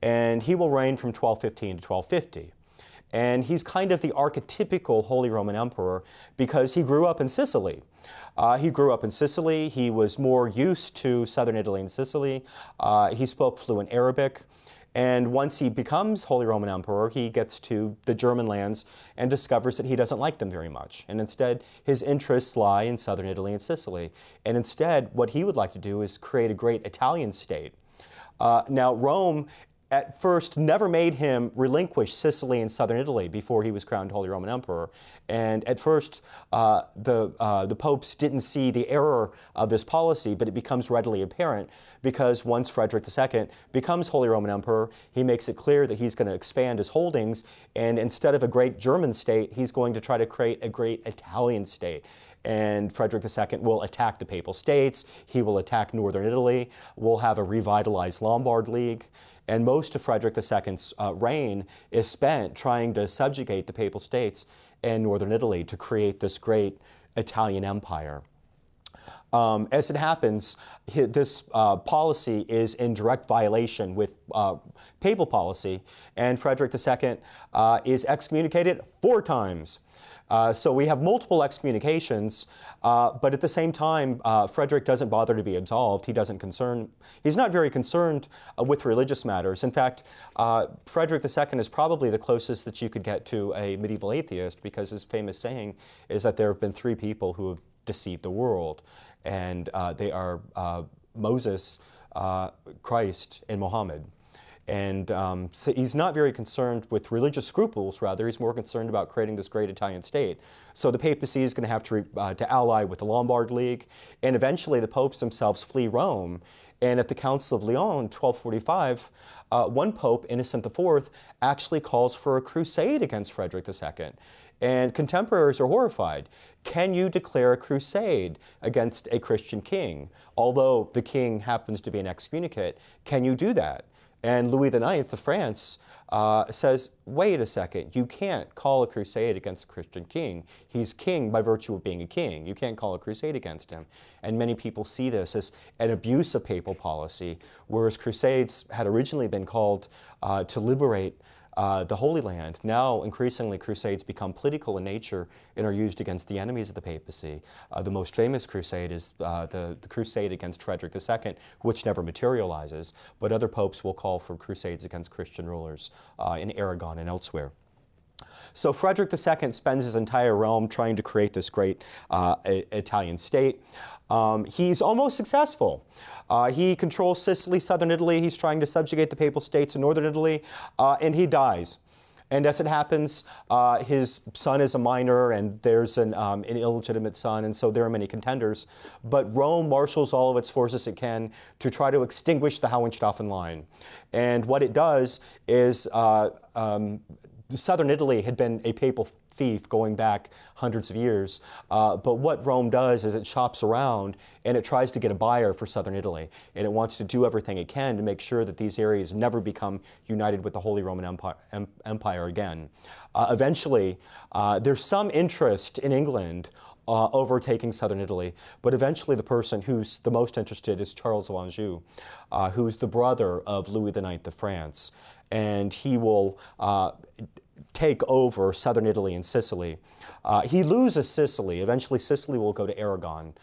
And he will reign from 1215 to 1250. And he's kind of the archetypical Holy Roman Emperor because he grew up in Sicily. He was more used to southern Italy and Sicily. He spoke fluent Arabic. And once he becomes Holy Roman Emperor, he gets to the German lands and discovers that he doesn't like them very much. And instead, his interests lie in southern Italy and Sicily. And instead, what he would like to do is create a great Italian state. Now, Rome at first never made him relinquish Sicily and southern Italy before he was crowned Holy Roman Emperor. And at first, the popes didn't see the error of this policy, but it becomes readily apparent because once Frederick II becomes Holy Roman Emperor, he makes it clear that he's going to expand his holdings, and instead of a great German state, he's going to try to create a great Italian state. And Frederick II will attack the Papal States, he will attack northern Italy, we'll have a revitalized Lombard League. And most of Frederick II's reign is spent trying to subjugate the Papal States and northern Italy to create this great Italian empire. As it happens, this policy is in direct violation with papal policy, and Frederick II is excommunicated 4 times. So we have multiple excommunications, but at the same time, Frederick doesn't bother to be absolved. He's not very concerned with religious matters. In fact, Frederick II is probably the closest that you could get to a medieval atheist, because his famous saying is that there have been 3 people who have deceived the world, and they are Moses, Christ, and Muhammad. And so he's not very concerned with religious scruples. Rather, he's more concerned about creating this great Italian state. So the papacy is going to have to ally with the Lombard League, and eventually the popes themselves flee Rome. And at the Council of Lyon, 1245, one pope, Innocent IV, actually calls for a crusade against Frederick II. And contemporaries are horrified. Can you declare a crusade against a Christian king? Although the king happens to be an excommunicate, can you do that? And Louis IX of France says, wait a second, you can't call a crusade against a Christian king. He's king by virtue of being a king. You can't call a crusade against him. And many people see this as an abuse of papal policy, whereas crusades had originally been called to liberate the Holy Land. Now, increasingly, crusades become political in nature and are used against the enemies of the papacy. The most famous crusade is the crusade against Frederick II, which never materializes, but other popes will call for crusades against Christian rulers in Aragon and elsewhere. So Frederick II spends his entire realm trying to create this great Italian state. He's almost successful. He controls Sicily, southern Italy. He's trying to subjugate the Papal States in northern Italy, and he dies. And as it happens, his son is a minor, and there's an illegitimate son, and so there are many contenders. But Rome marshals all of its forces it can to try to extinguish the Hohenstaufen line. And what it does is southern Italy had been a papal thief going back hundreds of years. But what Rome does is it shops around and it tries to get a buyer for southern Italy. And it wants to do everything it can to make sure that these areas never become united with the Holy Roman Empire again. Eventually, there's some interest in England overtaking southern Italy, but eventually the person who's the most interested is Charles of Anjou, who's the brother of Louis IX of France, and he will take over southern Italy and Sicily. He loses Sicily. Eventually Sicily will go to Aragon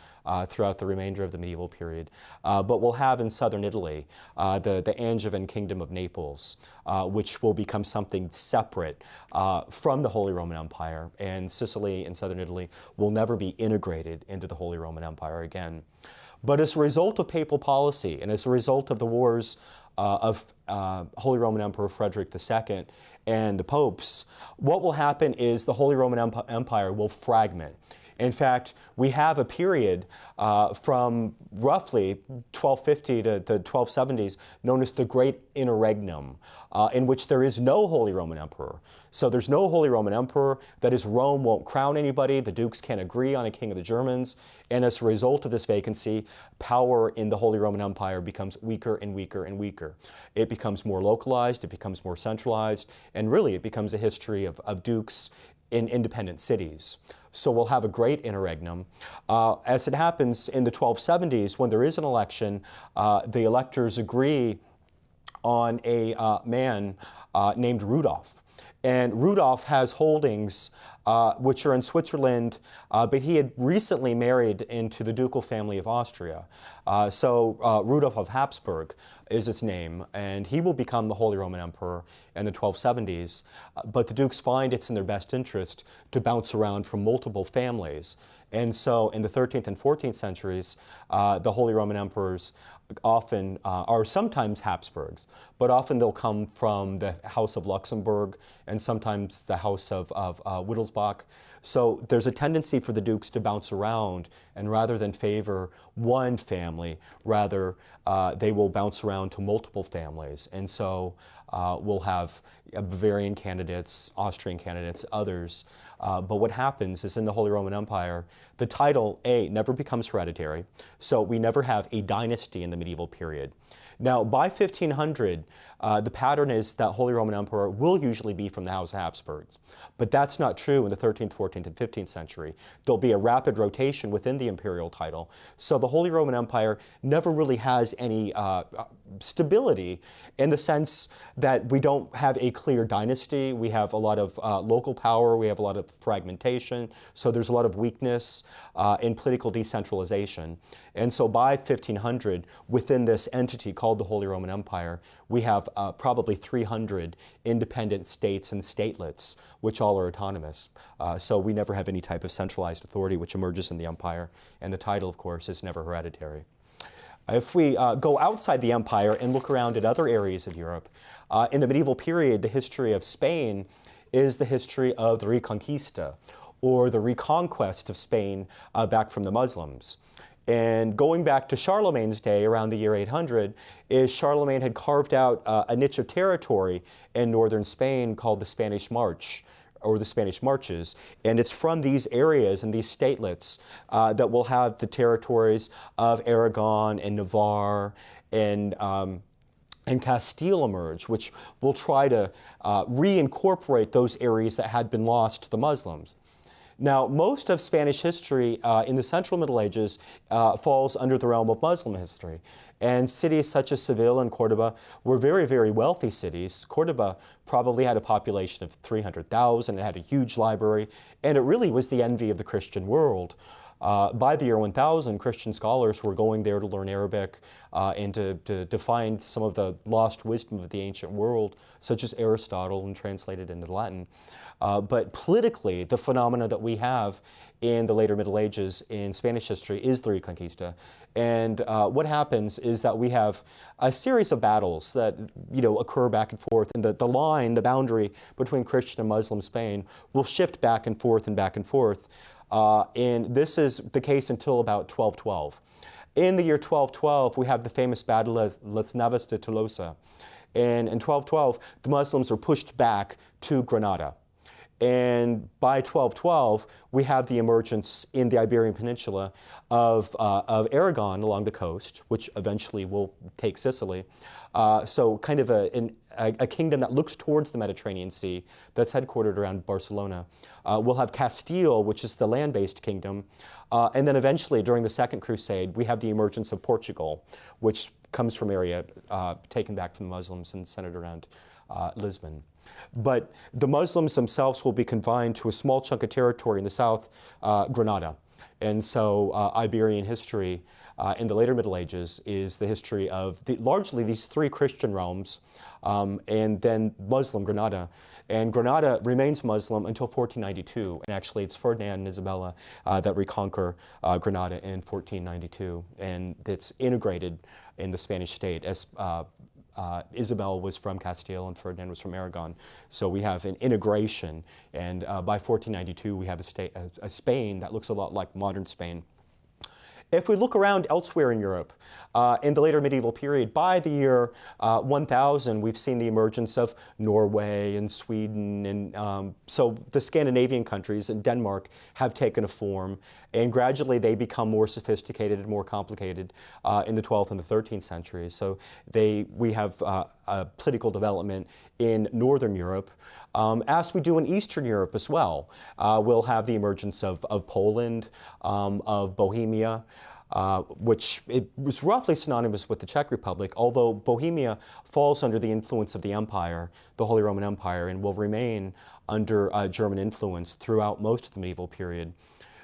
throughout the remainder of the medieval period. But we'll have in southern Italy the Angevin Kingdom of Naples, which will become something separate from the Holy Roman Empire. And Sicily and southern Italy will never be integrated into the Holy Roman Empire again. But as a result of papal policy and as a result of the wars of Holy Roman Emperor Frederick II and the popes, what will happen is the Holy Roman Empire will fragment. In fact, we have a period from roughly 1250 to the 1270s known as the Great Interregnum, in which there is no Holy Roman Emperor. So there's no Holy Roman Emperor. That is, Rome won't crown anybody. The dukes can't agree on a king of the Germans. And as a result of this vacancy, power in the Holy Roman Empire becomes weaker and weaker and weaker. It becomes more localized. It becomes more centralized. And really, it becomes a history of dukes in independent cities. So we'll have a great interregnum. As it happens in the 1270s, when there is an election, the electors agree on a man named Rudolph. And Rudolph has holdings which are in Switzerland, but he had recently married into the ducal family of Austria. So Rudolph of Habsburg is its name, and he will become the Holy Roman Emperor in the 1270s. But the dukes find it's in their best interest to bounce around from multiple families. And so in the 13th and 14th centuries, the Holy Roman Emperors often are sometimes Habsburgs, but often they'll come from the House of Luxembourg and sometimes the House of Wittelsbach. So there's a tendency for the dukes to bounce around, and rather than favor one family, rather they will bounce around to multiple families. And so we'll have Bavarian candidates, Austrian candidates, others. But what happens is in the Holy Roman Empire, the title, never becomes hereditary. So we never have a dynasty in the medieval period. Now, by 1500, the pattern is that Holy Roman Emperor will usually be from the House of Habsburgs. But that's not true in the 13th, 14th, and 15th century. There'll be a rapid rotation within the imperial title. So the Holy Roman Empire never really has any stability in the sense that we don't have a clear dynasty. We have a lot of local power. We have a lot of fragmentation. So there's a lot of weakness in political decentralization. And so by 1500, within this entity called the Holy Roman Empire, we have probably 300 independent states and statelets, which all are autonomous. So we never have any type of centralized authority which emerges in the empire. And the title, of course, is never hereditary. If we go outside the empire and look around at other areas of Europe, in the medieval period, the history of Spain is the history of the Reconquista, or the reconquest of Spain back from the Muslims. And going back to Charlemagne's day, around the year 800, is Charlemagne had carved out a niche of territory in northern Spain called the Spanish March, or the Spanish Marches. And it's from these areas and these statelets that we'll have the territories of Aragon and Navarre and Castile emerge, which will try to reincorporate those areas that had been lost to the Muslims. Now, most of Spanish history in the Central Middle Ages falls under the realm of Muslim history. And cities such as Seville and Cordoba were very, very wealthy cities. Cordoba probably had a population of 300,000. It had a huge library, and it really was the envy of the Christian world. By the year 1000, Christian scholars were going there to learn Arabic and to find some of the lost wisdom of the ancient world, such as Aristotle, and translated into Latin. But politically, the phenomena that we have in the later Middle Ages in Spanish history is the Reconquista. And what happens is that we have a series of battles that occur back and forth, and the line, the boundary between Christian and Muslim Spain will shift back and forth and back and forth. And this is the case until about 1212. In the year 1212, we have the famous battle of Las Navas de Tolosa. And in 1212, the Muslims are pushed back to Granada. And by 1212, we have the emergence in the Iberian Peninsula of Aragon along the coast, which eventually will take Sicily. So kind of a kingdom that looks towards the Mediterranean Sea that's headquartered around Barcelona. We'll have Castile, which is the land-based kingdom. And then eventually, during the Second Crusade, we have the emergence of Portugal, which comes from area taken back from the Muslims and centered around Lisbon. But the Muslims themselves will be confined to a small chunk of territory in the south, Granada. And so Iberian history in the later Middle Ages is the history of largely these three Christian realms, and then Muslim Granada. And Granada remains Muslim until 1492. And actually, it's Ferdinand and Isabella that reconquer Granada in 1492. And it's integrated in the Spanish state as Isabel was from Castile and Ferdinand was from Aragon. So we have an integration. And by 1492, we have a Spain that looks a lot like modern Spain. If we look around elsewhere in Europe, in the later medieval period, by the year 1000, we've seen the emergence of Norway and Sweden, and so the Scandinavian countries and Denmark have taken a form, and gradually they become more sophisticated and more complicated in the 12th and the 13th centuries. So we have a political development in Northern Europe, as we do in Eastern Europe as well. We'll have the emergence of Poland, of Bohemia, which it was roughly synonymous with the Czech Republic, although Bohemia falls under the influence of the Empire, the Holy Roman Empire, and will remain under German influence throughout most of the medieval period.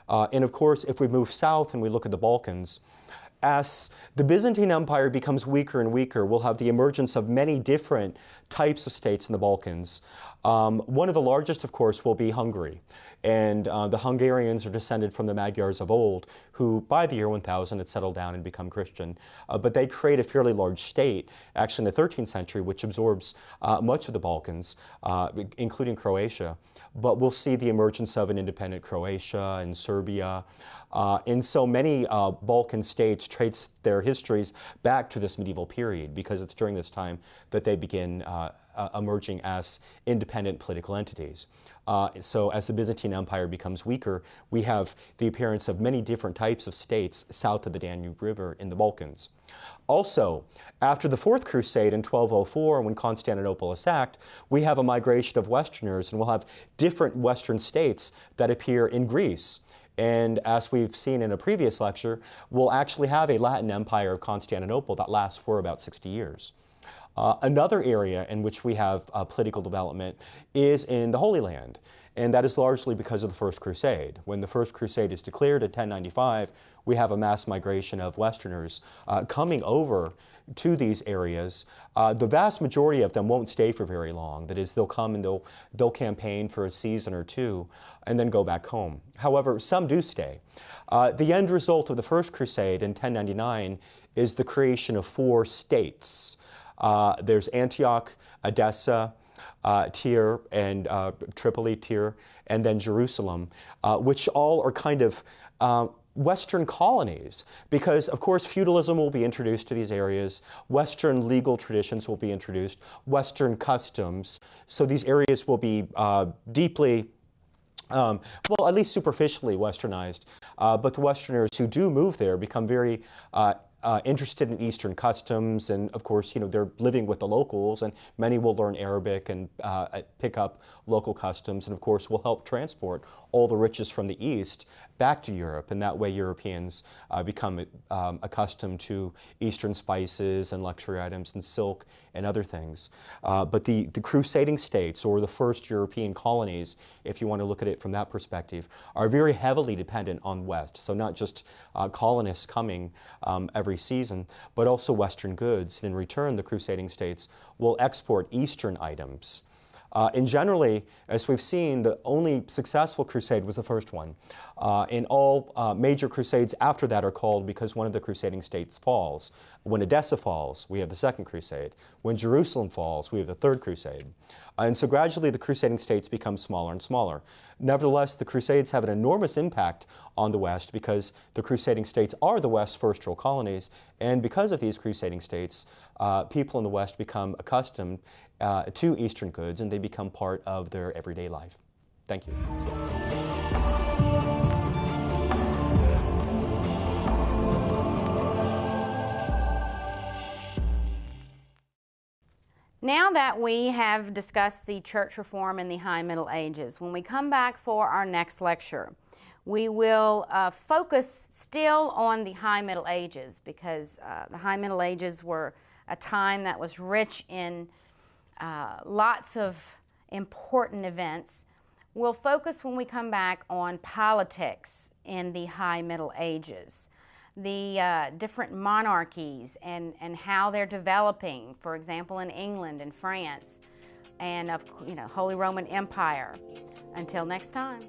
And of course, if we move south and we look at the Balkans, as the Byzantine Empire becomes weaker and weaker, we'll have the emergence of many different types of states in the Balkans. One of the largest, of course, will be Hungary. And the Hungarians are descended from the Magyars of old, who by the year 1000 had settled down and become Christian. But they create a fairly large state, actually in the 13th century, which absorbs much of the Balkans, including Croatia. But we'll see the emergence of an independent Croatia and Serbia. And so many Balkan states trace their histories back to this medieval period, because it's during this time that they begin emerging as independent political entities. So as the Byzantine Empire becomes weaker, we have the appearance of many different types of states south of the Danube River in the Balkans. Also, after the Fourth Crusade in 1204, when Constantinople is sacked, we have a migration of Westerners, and we'll have different Western states that appear in Greece. And as we've seen in a previous lecture, we'll actually have a Latin Empire of Constantinople that lasts for about 60 years. Another area in which we have political development is in the Holy Land, and that is largely because of the First Crusade. When the First Crusade is declared in 1095, we have a mass migration of Westerners coming over to these areas. The vast majority of them won't stay for very long. That is, they'll come and they'll campaign for a season or two and then go back home. However, some do stay. The end result of the First Crusade in 1099 is the creation of 4 states. There's Antioch, Edessa, Tyre, and Tripoli, Tyre, and then Jerusalem, which all are kind of Western colonies, because of course feudalism will be introduced to these areas, Western legal traditions will be introduced, Western customs, so these areas will be deeply, well, at least superficially Westernized, but the Westerners who do move there become very interested in Eastern customs, and of course, you know, they're living with the locals, and many will learn Arabic and pick up local customs, and of course will help transport all the riches from the East back to Europe, and that way Europeans become accustomed to Eastern spices and luxury items and silk and other things. But the crusading states, or the first European colonies, if you want to look at it from that perspective, are very heavily dependent on West. So not just colonists coming every season, but also Western goods. And in return, the crusading states will export Eastern items. And generally, as we've seen, the only successful crusade was the first one. And all major crusades after that are called because one of the crusading states falls. When Edessa falls, we have the Second Crusade. When Jerusalem falls, we have the Third Crusade. And so gradually the crusading states become smaller and smaller. Nevertheless, the Crusades have an enormous impact on the West because the crusading states are the West's first real colonies. And because of these crusading states, people in the West become accustomed to Eastern goods, and they become part of their everyday life. Thank you. Now that we have discussed the church reform in the High Middle Ages, when we come back for our next lecture, we will focus still on the High Middle Ages, because the High Middle Ages were a time that was rich in lots of important events. We'll focus when we come back on politics in the High Middle Ages, the different monarchies and how they're developing, for example, in England and France, and of Holy Roman Empire. Until next time.